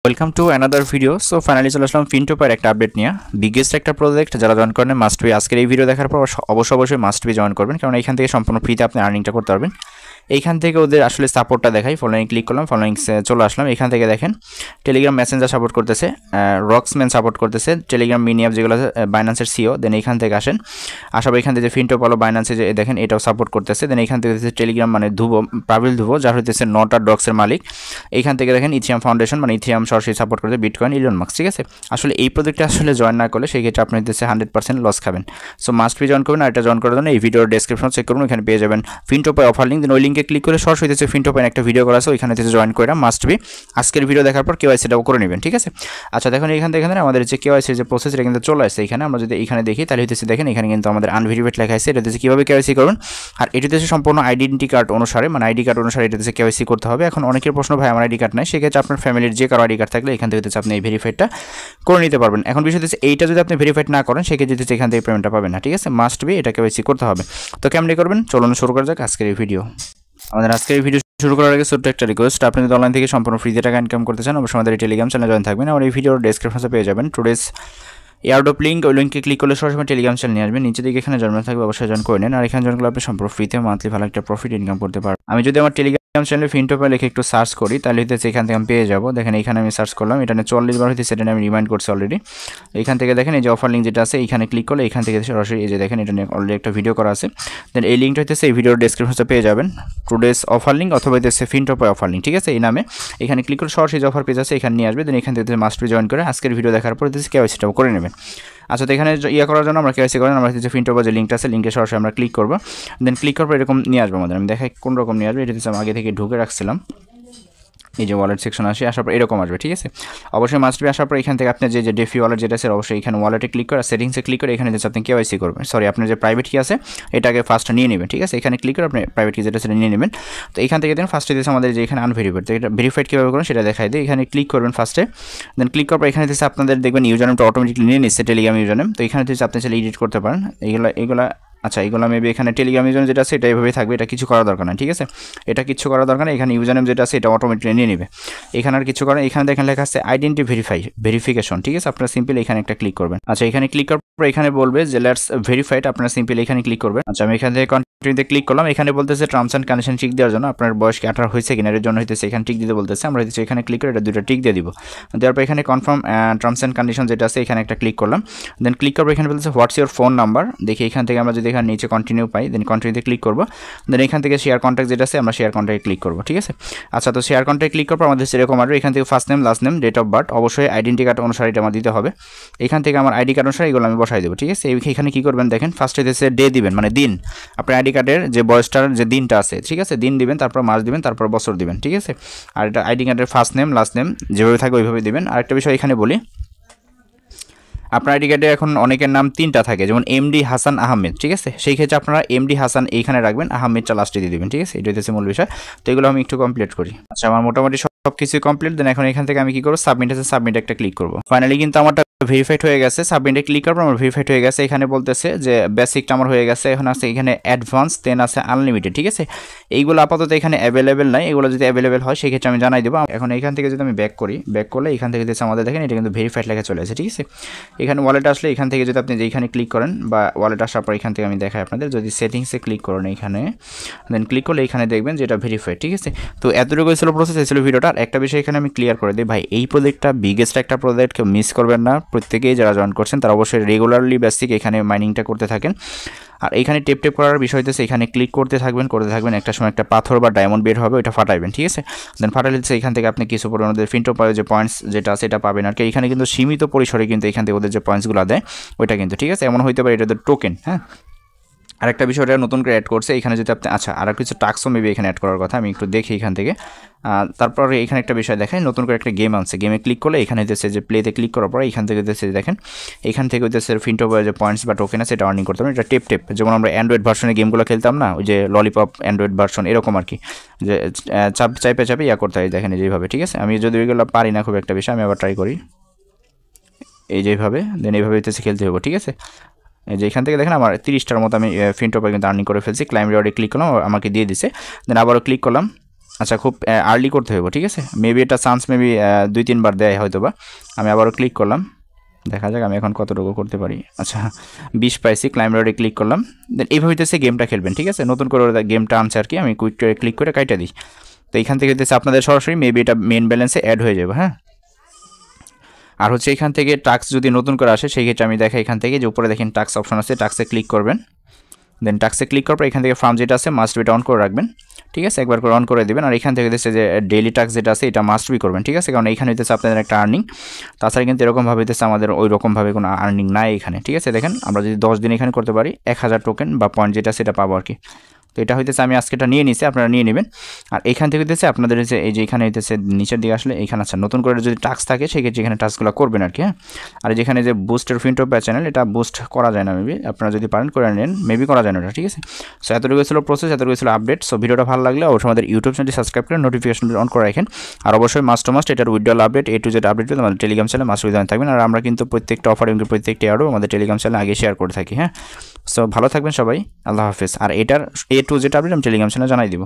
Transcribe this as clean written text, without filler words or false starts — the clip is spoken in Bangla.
Welcome to another video. So finally চলে আসলাম ফিনটোপার একটা আপডেট নিয়ে। বিগেস্ট একটা প্রজেক্ট, যারা জয়েন করেন মাস্ট বি আজকের এই ভিডিও দেখার পর অবশ্যই মাস্ট বি জয়েন করবেন, কারণ এখান থেকে সম্পূর্ণ ফ্রিতে আপনি আর্নিংটা করতে পারবেন। এইখান থেকে ওদের আসলে সাপোর্টটা দেখাই। ফলোয়িং ক্লিক করলাম, ফলোয়িংসে চলে আসলাম। এখান থেকে দেখেন টেলিগ্রাম মেসেঞ্জার সাপোর্ট করতেছে, রক্সম্যান সাপোর্ট করতেছে, টেলিগ্রাম মিনি অ্যাপ যেগুলো আছে, বাইন্যান্সের সিও। দেন এইখান থেকে আসেন, আসার এখান থেকে যে ফিনটোপালো বাইন্যান্সে যে দেখেন এটাও সাপোর্ট করতেছে। দেন এখান থেকে হচ্ছে টেলিগ্রাম মানে পাবিল ধুবো, যার হইতেছে নটা ডক্সের মালিক। এইখান থেকে দেখেন ইথিয়াম ফাউন্ডেশন মানে ইথিয়াম সরাসরি সাপোর্ট করতে বিটকয়েন, ইলন মাস্ক। ঠিক আছে, আসলে এই প্রজেক্টে আসলে জয়েন না করলে সেই ক্ষেত্রে আপনি হচ্ছে 100% লস খাবেন। সো মাস্ট বি জয়েন করবেন। আর এটা জয়েন করার জন্য এই ভিডিওর ডেসক্রিপশন চেক করুন, এখানে পেয়ে যাবেন ফিনটোপাই অফার লিঙ্ক। দেন ওই লিঙ্কে ক্লিক করে সরাসরি হচ্ছে ফিনটোপাই একটা ভিডিও করা আছে, ওইখানে থেকে জয়েন করে মাস্ট বি আজকের ভিডিও দেখার পর কেওয়াইসিটাও করে নেবেন। ঠিক আছে, আচ্ছা দেখুন এখান থেকে আমাদের যে কেওয়াইসির যে প্রসেস এটা কিন্তু চলে আসছে। এখানে আমরা যদি এখানে দেখি তাহলে হচ্ছে দেখেন এখানে কিন্তু আমাদের আনভেরিফাইড লেখা আছে। এটা হচ্ছে কীভাবে কেওয়াইসি করবেন, আর এটা হচ্ছে সম্পূর্ণ আইডেন্টি কার্ড অনুসারে মানে আইডি কার্ড অনুসারে এটা হচ্ছে কেওয়াইসি করতে হবে। এখন অনেকের প্রশ্ন, ভাই আমার আইডি কার্ড নাই, সেক্ষেত্রে আপনার ফ্যামিলির যে কারো আইডি কার্ড থাকলে এখান থেকে হচ্ছে আপনি এই ভেরিফাইডটা করে নিতে পারবেন। এখন বিষয় হচ্ছে এইটা যদি আপনি ভেরিফাইড না করেন সেক্ষেত্রে হচ্ছে এখান থেকে পেমেন্টটা পাবেন না। ঠিক আছে, মাস্ট বি এটা কেওয়াইসি করতে হবে। তো কেমনি করবেন চলুন শুরু করা যাক আজকের এই ভিডিও। আমাদের আজকের এই ভিডিও শুরু করার আগে ছোট্ট একটা রিকোয়েস্ট, আপনি যদি অনলাইন থেকে সম্পূর্ণ ফ্রিতে টাকা ইনকাম করতে চান অবশ্যই আমাদের এই টেলিগ্রাম চ্যানেলে জয়েন থাকবেন। আমার এই ভিডিওর ডেসক্রিপশনে পেয়ে যাবেন টুডেস এয়ারড্রপ লিঙ্ক, ওই লিঙ্কে ক্লিক করলে সরাসরি টেলিগ্রাম চ্যানেল নিয়ে আসবেন। নিচে দিকে এখানে জয়েন থাকবে, অবশ্যই জয়েন করে নেন। আর এখানে জয়েন করলে আপনি সম্পূর্ণ ফ্রিতে মান্থলি ভালো একটা প্রফিট ইনকাম করতে পারবেন। আমি যদি আমার টেলিগ্রাম চ্যানেলে ফিনটোপাই লিখে একটু সার্চ করি তাহলে হচ্ছে এখান থেকে আমি পেয়ে যাবো। দেখেন এখানে আমি সার্চ করলাম, এটা 40 বার হচ্ছে, সেটা আমি রিমাইন্ড করছি অলরেডি। এখান থেকে দেখেন এই যে অফার লিঙ্ক যেটা আছে এখানে ক্লিক করলে এখান থেকে সরাসরি এই যে দেখেন এটা নিয়ে অলরেডি একটা ভিডিও করা আছে। দেন এই লিঙ্কটা হচ্ছে এই ভিডিওর ডেসক্রিপশনে পেয়ে যাবেন টুডেস অফার লিঙ্ক অথবা হচ্ছে ফিনটোপাই অফার লিঙ্ক। ঠিক আছে, এই নামে এখানে ক্লিক করে সরাসরি যে অফার পেজ আছে এখানে নিয়ে আসবে। দেন এখান থেকে মাস্ট বি জয়েন করে আজকের ভিডিও দেখার পর হচ্ছে কেওয়াইসিটাও করে নেবেন। আচ্ছা, তো এখানে করার জন্য আমরা কেওয়াইসি করেন, আমরা হচ্ছে ফিনটোপাই যে লিঙ্কটা আছে লিঙ্কে সরাসরি আমরা ক্লিক করবো। দেন ক্লিক করার পর এরকম নিয়ে আসবো আমাদের। আমি দেখাই কোন রকম নিয়ে আসবে। এটা হচ্ছে আমি আগে থেকে ঢুকে রাখছিলাম, এই যে ওয়ালেট সেকশন আসে, আসার পর এরকম আসবে। ঠিক আছে, অবশ্যই মাস্ট বি আসার পর এখান থেকে আপনার যে ডেফি ওয়ালেট যেটা আছে অবশ্যই এখানে ওয়ালেটে ক্লিক করে সেটিংসে ক্লিক করে এখানে যে আপনি কেওয়াইসি করবেন, সরি আপনার যে প্রাইভেট কি আছে এটাকে ফার্স্ট নিয়ে নেবেন। ঠিক আছে, এখানে ক্লিক করে আপনি প্রাইভেট কি যেটা সেটা নিয়ে নেবেন। তো এখান থেকে দেন ফার্স্টে দিয়েছে আমাদের যে এখানে আনভেরিফাইড, তো এটা ভেরিফাইড কীভাবে করবেন সেটা দেখাই দিই। এখানে ক্লিক করবেন ফার্স্টে, দেন ক্লিক করার পর এখানে দিয়েছে আপনাদের দেখবেন ইউজার নেমটা অটোমেটিকলি নিয়ে নিচ্ছে টেলিগ্রাম ইউজার নেম। তো এখানে দিয়েছে আপনি চাইলে এডিট করতে পারেন এগুলা। আচ্ছা, এগুলো মেবি এখানে টেলিগ্রাম ইউজার যেটা আছে এটা এভাবেই থাকবে, এটা কিছু করার দরকার নেই। ঠিক আছে, এটা কিছু করার দরকার নেই। এখানে ইউজার নেম যেটা আছে এটা অটোমেটিকলি নিয়ে নেবে, এখানে আর কিছু করেন। এখানে দেখেন লেখা আছে আইডেন্টি ভেরিফিকেশন। ঠিক আছে, আপনারা সিম্পলি এখানে একটা ক্লিক করবেন। আচ্ছা, এখানে ক্লিক করার পর এখানে বলবে যে লেটস ভেরিফাইড, আপনারা সিম্পলি এখানে ক্লিক করবেন। আচ্ছা, আমি এখান থেকে কন্টিনিউতে ক্লিক করলাম। এখানে বলতেছে টার্মস অ্যান্ড কন্ডিশন টিক দেওয়ার জন্য, আপনার বয়স কি 18 হয়েছে কিনা এর জন্য হইতেছে এখানে টিক দিতে বলতেছে। আমরা হচ্ছে এখানে ক্লিক করে এটা দুটো টিক দিয়ে দিব। দেওয়ার পর এখানে কনফার্ম টার্মস অ্যান্ড কন্ডিশন যেটা আছে এখানে একটা ক্লিক করলাম। দেন ক্লিক করবো, এখানে বলতেছে হোয়াটস ইউর ফোন নাম্বার। দেখি এখান থেকে আমরা যদি এখানে নিচে কন্টিনিউ পাই, দেন কন্টিনিউতে ক্লিক করবো। দেন এখান থেকে শেয়ার কন্ট্যাক্ট যেটা আছে আমরা শেয়ার কন্ট্যাক্টে ক্লিক করবো। ঠিক আছে, আচ্ছা তো শেয়ার কন্ট্যাক্ট ক্লিক করার পর আমাদের সেরকম আসবে। এখান থেকে first name, last name, date of birth, অবশ্যই আইডেন্টি কার্ড অনুসারে এটা আমার দিতে হবে। এখান থেকে আমার আইডি কার্ড অনুসারে এগুলো আমি বসাই দেবো। ঠিক আছে, এখানে কী করবেন দেখেন ফার্স্টে দিয়েছে ডে দিবেন মানে দিন, আপনার আইডি কার্ডের যে বয়সটার যে দিনটা আছে। ঠিক আছে, দিন দিবেন, তারপর মাস দিবেন, তারপর বছর দিবেন। ঠিক আছে, আর এটা আইডি কার্ডের ফার্স্ট নেম লাস্ট নেম যেভাবে থাকে ওইভাবে দিবেন। আরেকটা বিষয় এখানে বলি, আপনার আইডি কার্ডে এখন অনেকের নাম 3টা থাকে, যেমন এমডি হাসান আহমেদ। ঠিক আছে, সেই ক্ষেত্রে আপনারা এমডি হাসান এইখানে রাখবেন, আহমেদটা লাস্টে দিয়ে দেবেন। ঠিক আছে, এটা হচ্ছে মূল বিষয়। তো এগুলো আমি একটু কমপ্লিট করি। আচ্ছা, আমার মোটামুটি সব কিছু কমপ্লিট। দেন এখন এখান থেকে আমি কি করবো, সাবমিট আছে, সাবমিট একটা ক্লিক করবো। ফাইনালি কিন্তু আমারটা ভেরিফাইড হয়ে গেছে। সাবমিটে ক্লিক করার পর আমার ভেরিফাইড হয়ে গেছে। এখানে বলতেছে যে বেসিকটা আমার হয়ে গেছে, এখন আছে এখানে অ্যাডভান্স, দেন আছে আনলিমিটেড। ঠিক আছে, এইগুলো আপাতত এখানে অ্যাভেলেবেল নাই, এগুলো যদি অ্যাভেলেবেল হয় সেক্ষেত্রে আমি জানাই দেবো। এখন এখান থেকে যদি আমি ব্যাক করি, ব্যাক করলে এখান থেকে দিচ্ছে আমাদের দেখেন এটা কিন্তু ভেরিফাইড লেখা চলে আসে। ঠিক আছে, এখানে ওয়ালেট আসলে এখান থেকে যদি আপনি যেখানে ক্লিক করেন বা ওয়ালেট আসার পর এখান থেকে আমি দেখাই আপনাদের, যদি সেটিংসে ক্লিক করেন এখানে, দেন ক্লিক করলে এখানে দেখবেন যে এটা ভেরিফাইড। ঠিক আছে, তো এতটুকু ছিল প্রসেস, ছিল ভিডিওটা। আর একটা বিষয় এখানে আমি ক্লিয়ার করে দিই, ভাই এই প্রজেক্টটা বিগেস্ট একটা প্রজেক্ট, কেউ মিস করবেন না। প্রত্যেকেই যারা জয়েন করছেন তারা অবশ্যই রেগুলারলি বেসিক এখানে মাইনিংটা করতে থাকেন। আর এখানে টেপ করার বিষয় হচ্ছে এখানে ক্লিক করতে থাকবেন, একটা সময় একটা পাথর বা ডায়মন্ড বের হবে, ওইটা ফাটাইবেন। ঠিক আছে, দেন ফাটাইলে এখান থেকে আপনি কিছু পরিমাণ ওদের ফিনটোপাই যে পয়েন্টস যেটা আছে এটা পাবেন। আর কি এখানে কিন্তু সীমিত পরিসরে কিন্তু এখান থেকে ওদের যে পয়েন্টসগুলো দেয় ওইটা কিন্তু। ঠিক আছে, এমন হইতে পারে এটা ওদের টোকেন। হ্যাঁ, আরেকটা বিষয় এটা নতুন করে অ্যাড করছে এখানে যদি আপনি, আচ্ছা আর কিছু টাস্কও মেবি এখানে অ্যাড করার কথা, আমি একটু দেখি এখান থেকে। তারপরে এখানে একটা বিষয় দেখায়, নতুন করে একটা গেম আনছে, গেমে ক্লিক করলে এখানে হইতেছে যে প্লেতে ক্লিক করার পরে এখান থেকে হইতেছে দেখেন এখান থেকে হইতেছে ফিনটোপাই যে পয়েন্টস বা টোকেন আছে এটা আর্নিং করতে পারেন। এটা টেপ যেমন আমরা অ্যান্ড্রয়েড ভার্সনে গেমগুলো খেলতাম না, ওই যে ললিপপ অ্যান্ড্রয়েড ভার্সন এরকম আর কি, যে চাপে ইয়া করতে হয় দেখেন যেভাবে। ঠিক আছে, আমি যদি ওইগুলো পারি না খুব একটা বিষয়, আমি আবার ট্রাই করি এই যেভাবে, দেন এইভাবে হইতেছে খেলতে হবে। ঠিক আছে, যে এখান থেকে দেখেন আমার 30টার মতো আমি ফিনটোপাই কিন্তু আর্নিং করে ফেলছি। ক্লাইম রিওয়ার্ডে ক্লিক করলাম, আমাকে দিয়ে দিছে। দেন আবারও ক্লিক করলাম, আচ্ছা খুব আর্লি করতে হবে, ঠিক আছে। মেবি এটা চান্স মেবি 2-3 বার দেয় হয়তো বা। আমি আবারও ক্লিক করলাম, দেখা যাক আমি এখন কতটুকু করতে পারি। আচ্ছা 20 পাইছি, ক্লাইম রোডে ক্লিক করলাম। দেন এইভাবে হইতেছে গেমটা খেলবেন, ঠিক আছে। নতুন করে গেমটা আনছে আর কি, আমি কুইক ক্লিক করে কাইটা দিই। তো এইখান থেকে হইতেছে আপনাদের সরাসরি মেবি এটা মেন ব্যালেন্সে অ্যাড হয়ে যাবে, হ্যাঁ। আর হচ্ছে এখান থেকে টাস্ক যদি নতুন করে আসে সেই ক্ষেত্রে আমি দেখাই, এখান থেকে যে উপরে দেখেন টাস্ক অপশন আছে, টাস্কে ক্লিক করবেন। দেন টাস্কে ক্লিক করার পর এখান থেকে ফার্ম যেটা আছে মাস্ট বিটা অন করে রাখবেন, ঠিক আছে। একবার করে অন করে দেবেন। আর এখান থেকে হচ্ছে যে ডেইলি টাস্ক যেটা আছে এটা মাস্ট বি করবেন, ঠিক আছে। কারণ এখানে হইতেছে আপনাদের একটা আর্নিং, তাছাড়া কিন্তু এরকমভাবে হইতেছে আমাদের ওই রকমভাবে কোনো আর্নিং নাই এখানে, ঠিক আছে। দেখেন আমরা যদি 10 দিন এখানে করতে পারি 1000 টোকেন বা পয়েন্ট যেটা সেটা পাবো আর কি। তো এটা হইতেছে আমি আজকে এটা নিয়ে নিছি, আপনারা নিয়ে নেবেন। আর এখান থেকে হইতেছে আপনাদের হচ্ছে এই যে এখানে হইতেছে নিচের দিকে আসলে এখানে আছে নতুন করে যদি টাস্ক থাকে সেক্ষেত্রে এখানে টাস্কগুলো করবেন আর কি, হ্যাঁ। আর যেখানে যে বুস্টের ফিনটো চ্যানেল এটা বুস্ট করা যায় না মেবি, আপনারা যদি পারেন করে নেন, মেবি করা যায় না এটা, ঠিক আছে। সো এতটুকু ছিল প্রসেস, এতটুকু ছিল আপডেট। সো ভিডিওটা ভালো লাগলে অবশ্যই আমাদের ইউটিউব চ্যানেলটি সাবস্ক্রাইব করে নোটিফিকেশন অন করে রাখেন। আর অবশ্যই মাস্ট এটার withdrawal update A to Z update পেতে আমাদের টেলিগ্রাম চ্যানেলে মাস্ট উইথ থাকবেন। আর আমরা কিন্তু প্রত্যেকটা অফার এবং প্রত্যেকটি অ্যাডও আমাদের টেলিগ্রাম চ্যানেলে আগে শেয়ার করে থাকি, হ্যাঁ। সো ভালো থাকবেন সবাই, আল্লাহ হাফেজ। আর এটার A to Z আপডেট আমি টেলিগ্রাম চ্যানেলে জানাই দিব।